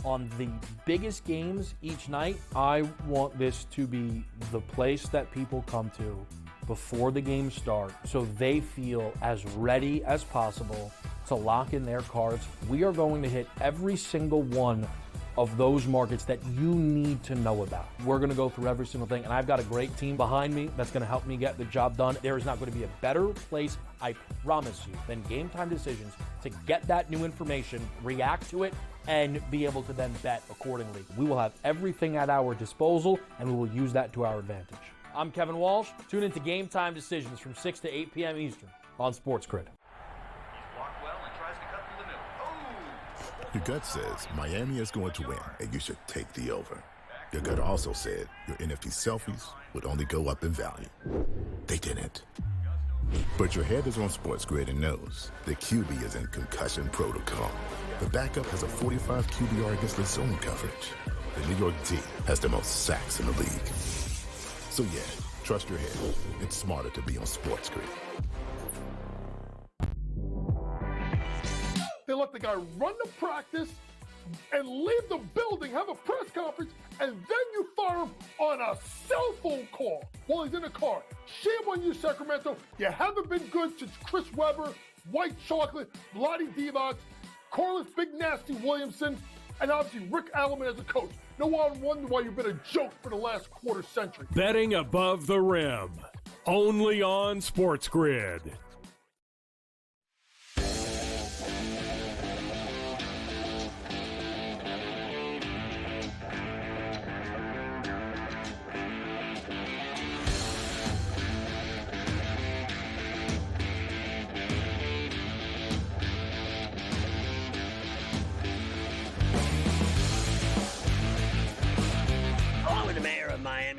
on the biggest games each night, I want this to be the place that people come to before the games start so they feel as ready as possible to lock in their cards. We are going to hit every single one of those markets that you need to know about. We're gonna go through every single thing, and I've got a great team behind me that's gonna help me get the job done. There is not gonna be a better place, I promise you, than Game Time Decisions to get that new information, react to it, and be able to then bet accordingly. We will have everything at our disposal, and we will use that to our advantage. I'm Kevin Walsh. Tune into Game Time Decisions from 6 to 8 p.m. Eastern on SportsGrid. Your gut says Miami is going to win, and you should take the over. Your gut also said your NFT selfies would only go up in value. They didn't. But your head is on SportsGrid and knows the QB is in concussion protocol. The backup has a 45 QBR against the zone coverage. The New York D has the most sacks in the league. So yeah, trust your head. It's smarter to be on SportsGrid. They let the guy run the practice and leave the building, have a press conference, and then you fire him on a cell phone call while he's in the car. Shame on you, Sacramento. You haven't been good since Chris Webber, White Chocolate, Vlade Divac, Corliss Big Nasty Williamson, and obviously Rick Alleman as a coach. No one wonder why you've been a joke for the last quarter century. Betting above the rim, only on SportsGrid.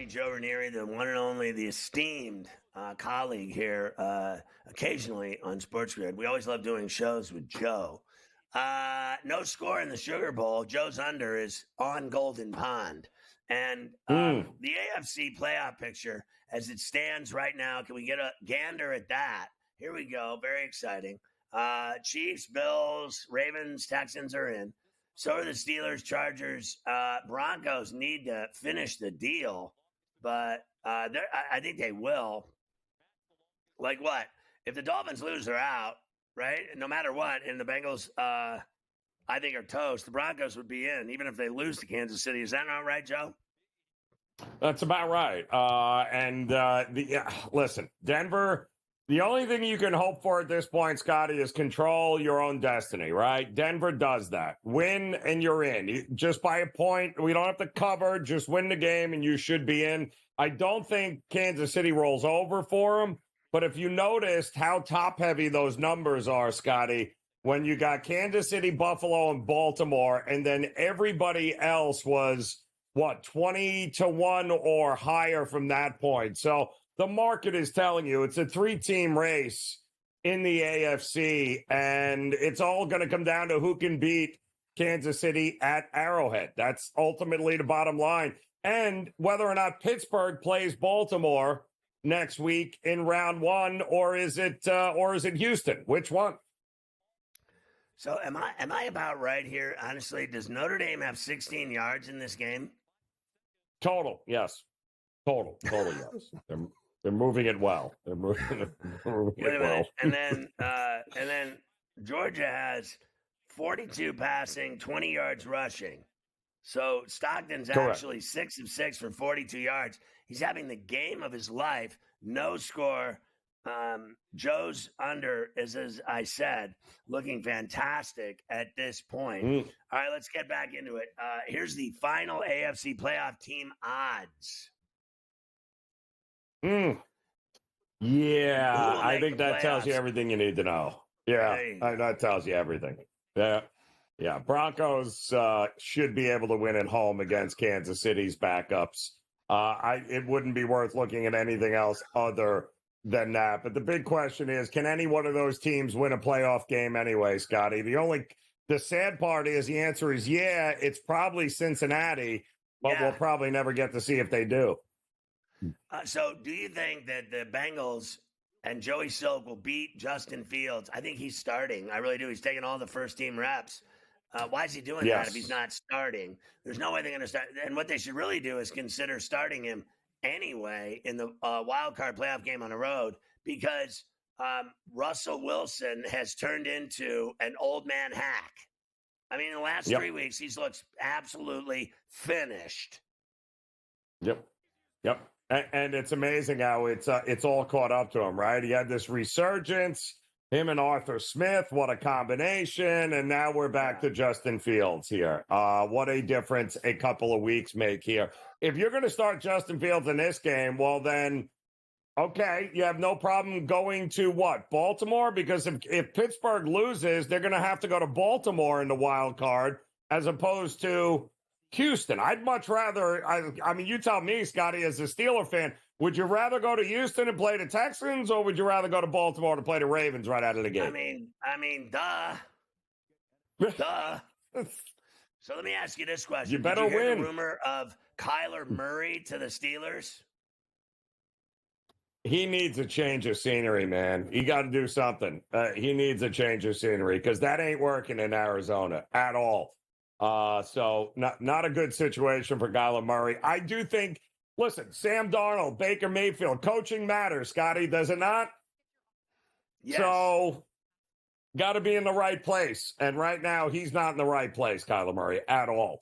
Joe Ranieri, the one and only, the esteemed colleague here, occasionally on SportsGrid. We always love doing shows with Joe. No score in the Sugar Bowl. Joe's under is on Golden Pond. And the AFC playoff picture as it stands right now, can we get a gander at that? Here we go. Very exciting. Chiefs, Bills, Ravens, Texans are in. So are the Steelers, Chargers. Broncos need to finish the deal. But I think they will. Like what? If the Dolphins lose, they're out, right? No matter what. And the Bengals, I think, are toast. The Broncos would be in, even if they lose to Kansas City. Is that not right, Joe? That's about right. Listen, Denver, the only thing you can hope for at this point, Scotty, is control your own destiny, right? Denver does that. Win and you're in. Just by a point, we don't have to cover. Just win the game and you should be in. I don't think Kansas City rolls over for them. But if you noticed how top-heavy those numbers are, Scotty, when you got Kansas City, Buffalo, and Baltimore, and then everybody else was, 20-1 or higher from that point. So the market is telling you it's a three-team race in the AFC, and it's all going to come down to who can beat Kansas City at Arrowhead. That's ultimately the bottom line. And whether or not Pittsburgh plays Baltimore next week in round one, or is it Houston? Which one? So am I about right here? Honestly, does Notre Dame have 16 yards in this game? Total, yes. Total, yes. They're moving it well. They're moving it well. And then Georgia has 42 passing, 20 yards rushing. So Stockton's actually 6 of 6 for 42 yards. He's having the game of his life. No score. Joe's under is, as I said, looking fantastic at this point. All right, let's get back into it. Here's the final AFC playoff team odds. Yeah, I think that tells you everything you need to know. Yeah, that tells you everything. Yeah. Broncos should be able to win at home against Kansas City's backups. It wouldn't be worth looking at anything else other than that. But the big question is, can any one of those teams win a playoff game anyway, Scotty? The sad part is the answer is yeah, it's probably Cincinnati, but we'll probably never get to see if they do. So do you think that the Bengals and Joey Silk will beat Justin Fields? I think he's starting. I really do. He's taking all the first-team reps. Why is he doing that if he's not starting? There's no way they're going to start. And what they should really do is consider starting him anyway in the wild card playoff game on the road, because Russell Wilson has turned into an old man hack. I mean, in the last 3 weeks, he's looked absolutely finished. Yep. And it's amazing how it's all caught up to him, right? He had this resurgence. Him and Arthur Smith, what a combination. And now we're back to Justin Fields here. What a difference a couple of weeks make here. If you're going to start Justin Fields in this game, well then, okay, you have no problem going to what? Baltimore? Because if Pittsburgh loses, they're going to have to go to Baltimore in the wild card as opposed to Houston. I'd much rather, I mean, you tell me, Scotty, as a Steeler fan, would you rather go to Houston and play the Texans, or would you rather go to Baltimore to play the Ravens right out of the gate? I mean, duh. So let me ask you this question. You better Did you hear win. The rumor of Kyler Murray to the Steelers? He needs a change of scenery, man. He got to do something. He needs a change of scenery because that ain't working in Arizona at all. So not a good situation for Kyler Murray. I do think, listen, Sam Darnold, Baker Mayfield, coaching matters, Scotty, does it not? Yes. So got to be in the right place. And right now, he's not in the right place, Kyler Murray, at all.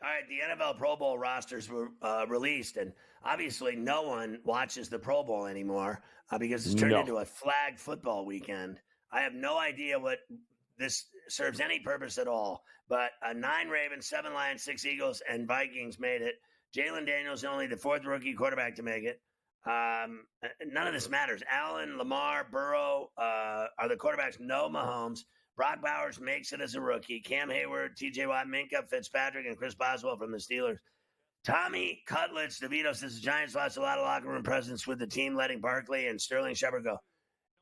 All right, the NFL Pro Bowl rosters were released, and obviously no one watches the Pro Bowl anymore because it's turned into a flag football weekend. I have no idea what this serves any purpose at all, but 9 Ravens, 7 Lions, 6 Eagles, and Vikings made it. Jalen Daniels only the 4th rookie quarterback to make it. None of this matters. Allen, Lamar, Burrow are the quarterbacks. No Mahomes. Brock Bowers makes it as a rookie. Cam Hayward, T.J. Watt, Minka Fitzpatrick, and Chris Boswell from the Steelers. Tommy Cutlets DeVito says the Giants lost a lot of locker room presence with the team letting Barkley and Sterling Shepard go.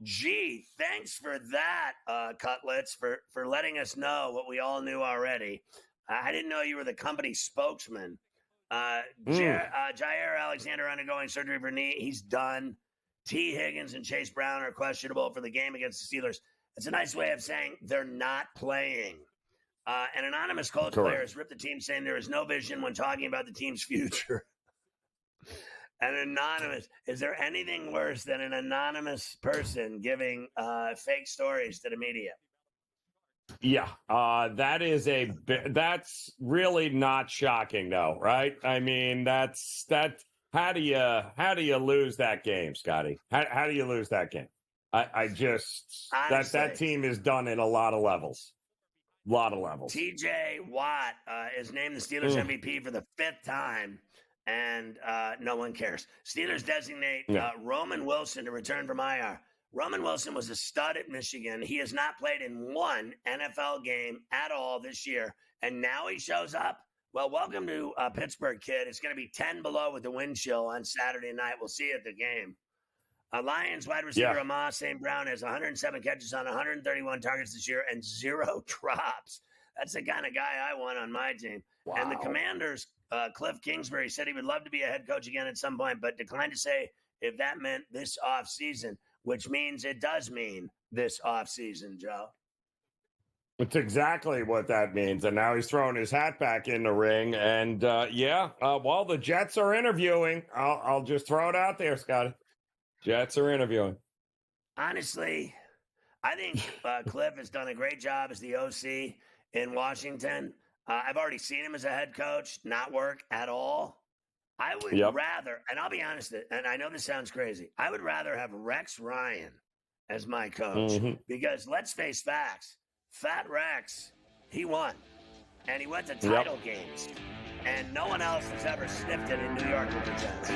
Gee, thanks for that, Cutlets, for letting us know what we all knew already. I didn't know you were the company spokesman. Jair Alexander undergoing surgery for knee. He's done. T. Higgins and Chase Brown are questionable for the game against the Steelers. It's a nice way of saying they're not playing. An anonymous Colts player has ripped the team, saying there is no vision when talking about the team's future. An anonymous. Is there anything worse than an anonymous person giving fake stories to the media? Yeah, that's really not shocking, though, right? I mean, that's. How do you lose that game, Scotty? How do you lose that game? I just honestly, that team is done in a lot of levels. T.J. Watt is named the Steelers MVP for the 5th time, and no one cares. Steelers designate Roman Wilson to return from IR. Roman Wilson was a stud at Michigan. He has not played in one NFL game at all this year, and now he shows up. Well, welcome to Pittsburgh, kid. It's going to be 10 below with the wind chill on Saturday night. We'll see you at the game. Lions wide receiver Amon St. Brown has 107 catches on 131 targets this year and 0 drops. That's the kind of guy I want on my team. Wow. And the Commanders, Cliff Kingsbury, said he would love to be a head coach again at some point, but declined to say if that meant this offseason, which means it does mean this offseason, Joe. It's exactly what that means. And now he's throwing his hat back in the ring. And, well, the Jets are interviewing. I'll just throw it out there, Scotty. Jets are interviewing. Honestly, I think Cliff has done a great job as the OC in Washington. I've already seen him as a head coach not work at all. I would rather, and I'll be honest, and I know this sounds crazy, I would rather have Rex Ryan as my coach because let's face facts. Fat Rex, he won, and he went to title games, and no one else has ever sniffed it in New York with the Jets.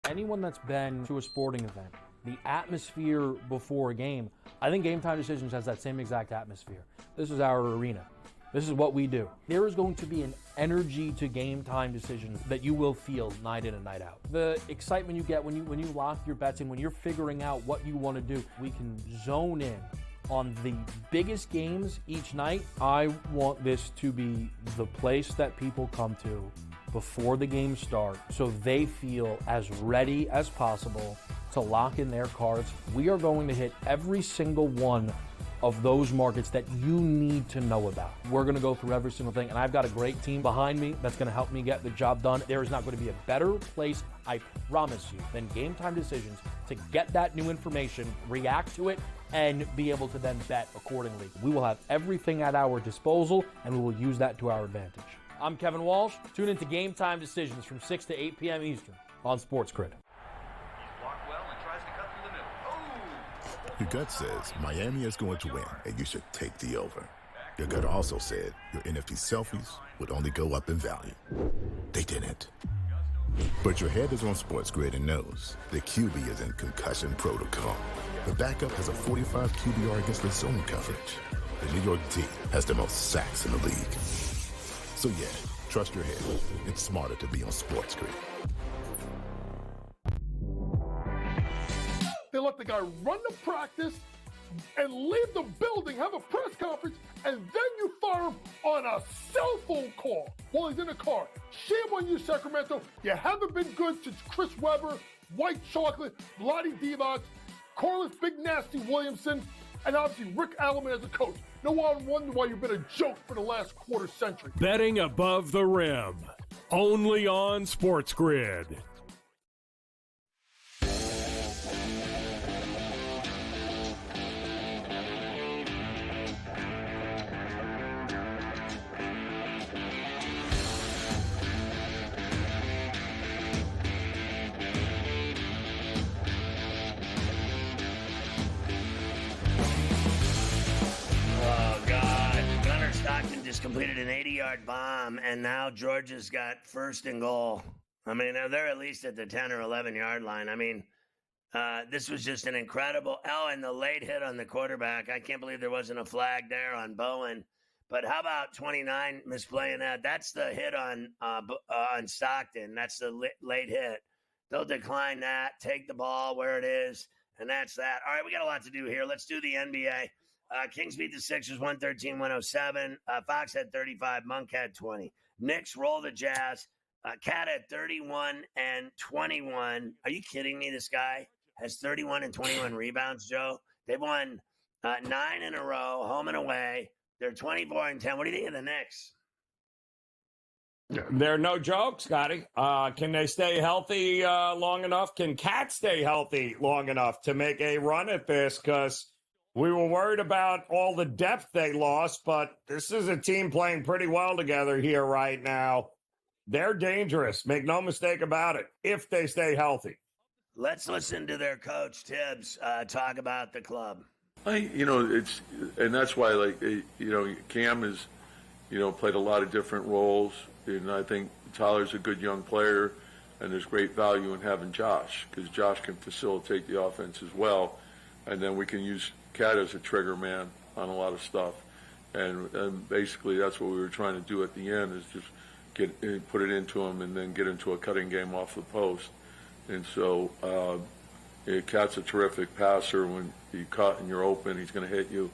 Anyone that's been to a sporting event, the atmosphere before a game, I think Game Time Decisions has that same exact atmosphere. This is our arena. This is what we do. There is going to be an energy to game time decisions that you will feel night in and night out. The excitement you get when you lock your bets in, when you're figuring out what you want to do, we can zone in on the biggest games each night. I want this to be the place that people come to before the games start so they feel as ready as possible to lock in their cards. We are going to hit every single one of those markets that you need to know about. We're gonna go through every single thing, and I've got a great team behind me that's gonna help me get the job done. There is not gonna be a better place, I promise you, than Game Time Decisions to get that new information, react to it, and be able to then bet accordingly. We will have everything at our disposal, and we will use that to our advantage. I'm Kevin Walsh. Tune into Game Time Decisions from 6 to 8 p.m. Eastern on SportsGrid. Your gut says Miami is going to win, and you should take the over. Your gut also said your NFT selfies would only go up in value. They didn't. But your head is on SportsGrid and knows the QB is in concussion protocol. The backup has a 45 QBR against the zone coverage. The New York D has the most sacks in the league. So yeah, trust your head. It's smarter to be on SportsGrid. They let the guy run the practice and leave the building, have a press conference, and then you fire him on a cell phone call while he's in the car. Shame on you, Sacramento. You haven't been good since Chris Webber, White Chocolate, Vlade Divac, Corliss Big Nasty Williamson, and obviously Rick Alleman as a coach. No one wonder why you've been a joke for the last quarter century. Betting above the rim. Only on SportsGrid. Completed an 80-yard bomb, and now Georgia's got first and goal. I mean, they're at least at the 10 or 11-yard line. I mean, this was just an incredible. Oh, and the late hit on the quarterback. I can't believe there wasn't a flag there on Bowen. But how about 29 misplaying that? That's the hit on Stockton. That's the late hit. They'll decline that, take the ball where it is, and that's that. All right, we got a lot to do here. Let's do the NBA. Kings beat the Sixers 113-107. Fox had 35. Monk had 20. Knicks roll the Jazz. Cat had 31 and 21. Are you kidding me? This guy has 31 and 21 rebounds, Joe. They've won 9 in a row, home and away. They're 24 and 10. What do you think of the Knicks? They're no joke, Scotty. Can they stay healthy long enough? Can Cat stay healthy long enough to make a run at this? Because we were worried about all the depth they lost, but this is a team playing pretty well together here right now. They're dangerous. Make no mistake about it, if they stay healthy. Let's listen to their coach, Tibbs, talk about the club. And that's why, Cam has, played a lot of different roles. And I think Tyler's a good young player, and there's great value in having Josh, because Josh can facilitate the offense as well. And then we can use Cat as a trigger man on a lot of stuff, and basically that's what we were trying to do at the end, is just put it into him and then get into a cutting game off the post. And so Cat's a terrific passer. When you cut and you're open, he's going to hit you.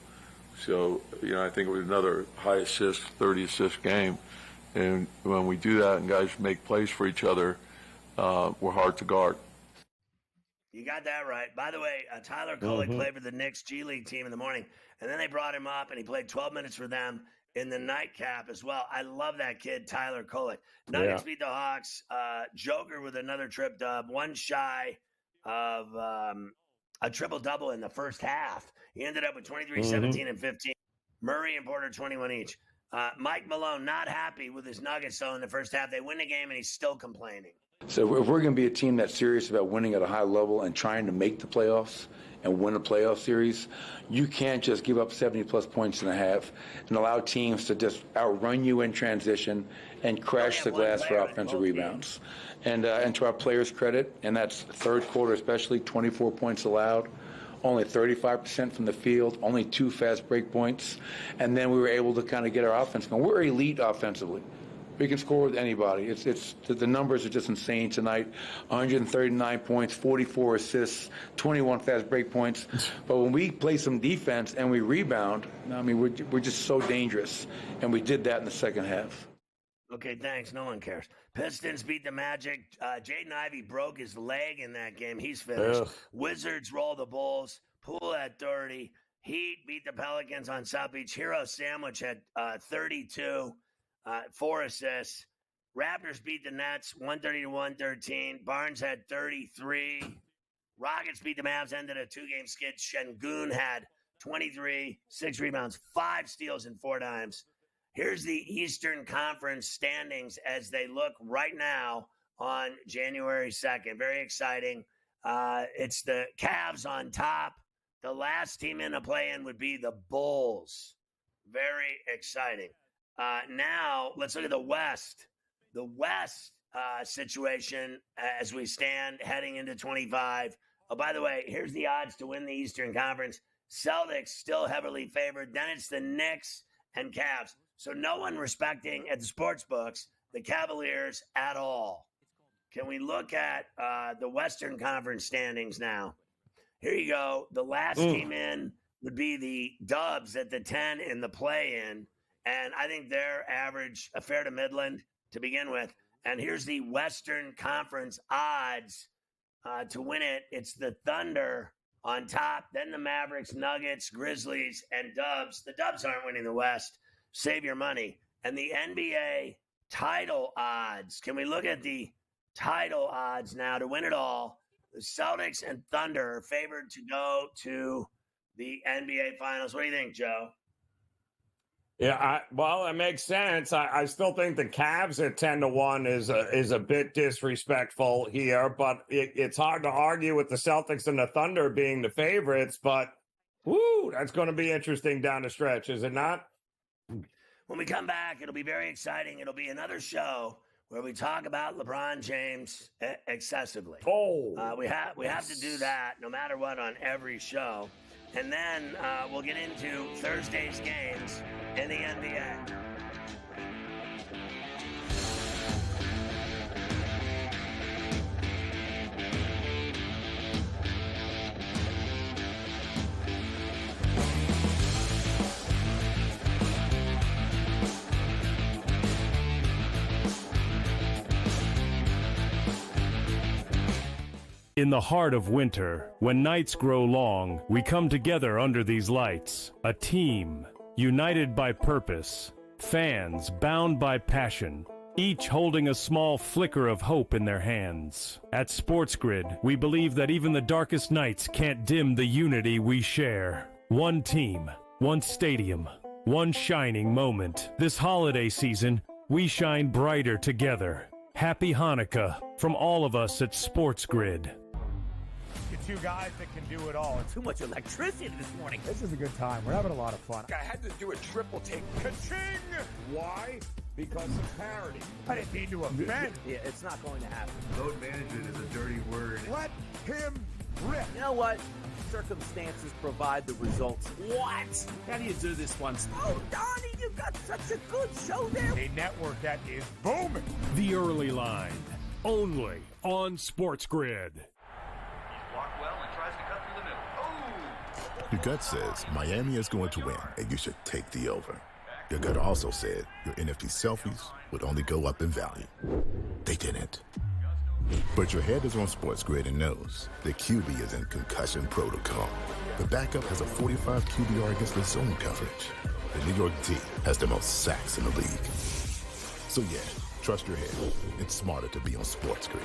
So I think it was another high assist, 30 assist game, and when we do that and guys make plays for each other, we're hard to guard. You got that right. By the way, Tyler Kolek played for the Knicks G League team in the morning, and then they brought him up, and he played 12 minutes for them in the nightcap as well. I love that kid, Tyler Kolek. Nuggets beat the Hawks. Joker with another trip dub, one shy of a triple-double in the first half. He ended up with 23, 17, and 15. Murray and Porter, 21 each. Mike Malone not happy with his Nuggets, though, in the first half. They win the game, and he's still complaining. So if we're going to be a team that's serious about winning at a high level and trying to make the playoffs and win a playoff series, you can't just give up 70-plus points in a half and allow teams to just outrun you in transition and crash the glass for offensive rebounds. And to our players' credit, and that's third quarter especially, 24 points allowed. only 35% from the field, only 2 fast break points, and then we were able to kind of get our offense going. We're elite offensively. We can score with anybody. It's the numbers are just insane tonight. 139 points, 44 assists, 21 fast break points. But when we play some defense and we rebound, I mean, we're just so dangerous. And we did that in the second half. Okay, thanks. No one cares. Pistons beat the Magic. Jaden Ivey broke his leg in that game. He's finished. Ugh. Wizards roll the Bulls. Poole at 30. Heat beat the Pelicans on South Beach. Hero Sandwich had 32. 4 assists. Raptors beat the Nets 130-113. Barnes had 33. Rockets beat the Mavs, ended a 2-game skid. Şengün had 23, 6 rebounds, 5 steals, and 4 dimes. Here's the Eastern Conference standings as they look right now on January 2nd. Very exciting. It's the Cavs on top. The last team in the play-in would be the Bulls. Very exciting. Now, let's look at the West. The West situation as we stand heading into 25. Oh, by the way, here's the odds to win the Eastern Conference. Celtics still heavily favored. Then it's the Knicks and Cavs. So no one respecting at the sports books the Cavaliers at all. Can we look at the Western Conference standings now? Here you go. The last team in would be the Dubs at the 10 in the play-in. And I think they're average, a fair to Midland to begin with. And here's the Western Conference odds to win it. It's the Thunder on top, then the Mavericks, Nuggets, Grizzlies, and Dubs. The Dubs aren't winning the West. Save your money. And the NBA title odds. Can we look at the title odds now to win it all? The Celtics and Thunder are favored to go to the NBA Finals. What do you think, Joe? Yeah, well, it makes sense. I still think the Cavs at 10-1 is a bit disrespectful here, but it's hard to argue with the Celtics and the Thunder being the favorites. But whoo, that's going to be interesting down the stretch, is it not? When we come back, it'll be very exciting. It'll be another show where we talk about LeBron James excessively. We have to do that no matter what on every show. And then we'll get into Thursday's games in the NBA. In the heart of winter, when nights grow long, we come together under these lights. A team, united by purpose. Fans bound by passion. Each holding a small flicker of hope in their hands. At SportsGrid, we believe that even the darkest nights can't dim the unity we share. One team, one stadium, one shining moment. This holiday season, we shine brighter together. Happy Hanukkah from all of us at SportsGrid. Two guys that can do it all. Too much electricity this morning. This is a good time. We're having a lot of fun. I had to do a triple take. Ka-ching! Why? Because of parity. I didn't mean to offend. Yeah, it's not going to happen. Load management is a dirty word. Let him rip. You know what? Circumstances provide the results. What? How do you do this one? Oh, Donnie, you've got such a good show there. A network that is booming. The Early Line, only on SportsGrid. Your gut says Miami is going to win, and you should take the over. Your gut also said your NFT selfies would only go up in value. They didn't. But your head is on SportsGrid and knows the QB is in concussion protocol. The backup has a 45 QBR against the zone coverage. The New York D has the most sacks in the league. So yeah, trust your head. It's smarter to be on SportsGrid.